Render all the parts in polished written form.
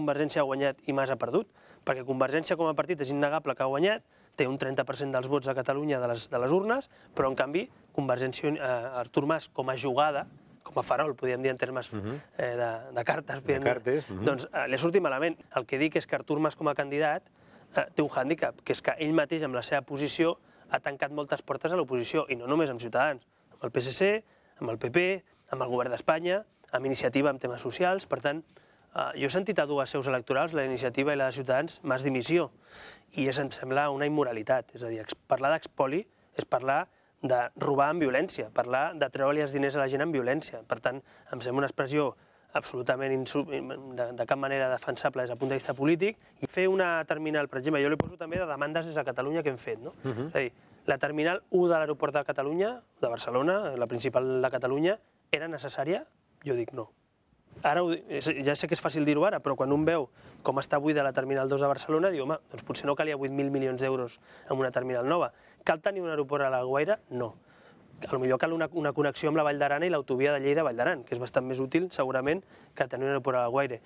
Convergència ha guanyat i Mas ha perdut? Perquè Convergència com a partit és innegable que ha guanyat, té un 30% dels vots a Catalunya de les urnes, però en canvi Artur Mas com a jugada, com a farol, podríem dir en termes de cartes, doncs li ha sortit malament. El que dic és que Artur Mas com a candidat té un hàndicap, que és que ell mateix amb la seva posició ha tancat moltes portes a l'oposició, i no només amb Ciutadans, amb el PSC, amb el PP, amb el govern d'Espanya, amb Iniciativa en temes socials. Per tant, jo he sentit a dues seus electorals, la d'Iniciativa i la de Ciutadans, Mas dimissió, i em sembla una immoralitat. És a dir, parlar d'expoli és parlar de robar amb violència, parlar de treure-li els diners a la gent amb violència. Per tant, em sembla una expressió absolutament de cap manera defensable des del punt de vista polític, i fer una terminal, per exemple, jo li poso també de demandes des de Catalunya que hem fet, no? És a dir, la terminal 1 de l'aeroport de Catalunya, de Barcelona, la principal de Catalunya, era necessària? Jo dic no. Ara, ja sé que és fàcil dir-ho ara, però quan un veu com està buida la terminal 2 de Barcelona, diu, home, doncs potser no calia 8.000 milions d'euros en una terminal nova. Cal tenir un aeroport a l'Alguaire? No. Potser cal una connexió amb la Vall d'Aran i l'autovia de Lleida-Vall d'Aran, que és bastant més útil, segurament, que tenir un aeroport a l'Alguaire.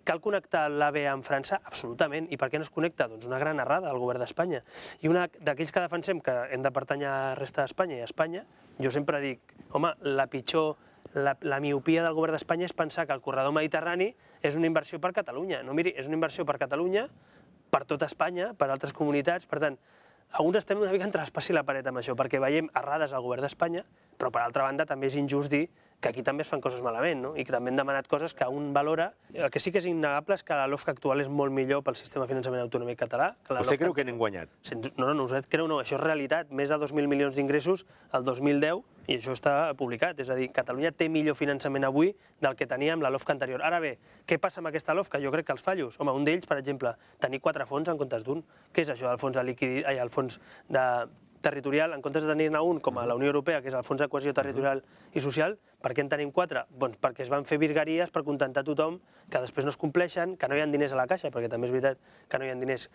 Cal connectar l'AVE amb França? Absolutament. I per què no es connecta? Doncs una gran errada del govern d'Espanya. I una d'aquells que defensem que hem de pertànyer a la resta d'Espanya i a Espanya, jo sempre dic, home, la miopia del govern d'Espanya és pensar que el corredor mediterrani és una inversió per Catalunya. No, miri, és una inversió per Catalunya, per tota Espanya, per altres comunitats. Per tant, alguns estem una mica entre l'espasa i la paret amb això, perquè veiem errades al govern d'Espanya, però per altra banda també és injust dir que aquí també es fan coses malament, no? I que també hem demanat coses que un valora. El que sí que és innegable és que la LOFCA actual és molt millor pel sistema de finançament autonòmic català. Vostè creu que n'hem guanyat? No, nosaltres creu no, això és realitat. Més de 2.000 milions d'ingressos el 2010, i això està publicat. És a dir, Catalunya té millor finançament avui del que tenia amb la LOFCA anterior. Ara bé, què passa amb aquesta LOFCA? Jo crec que els fallos. Home, un d'ells, per exemple, tenir 4 fons en comptes d'un. Què és això, el fons territorial, en comptes de tenir-ne un com a la Unió Europea, que és el Fons de Cohesió Territorial i Social, per què en tenim 4? Doncs perquè es van fer virgueries per contentar tothom, que després no es compleixen, que no hi ha diners a la caixa, perquè també és veritat que no hi ha diners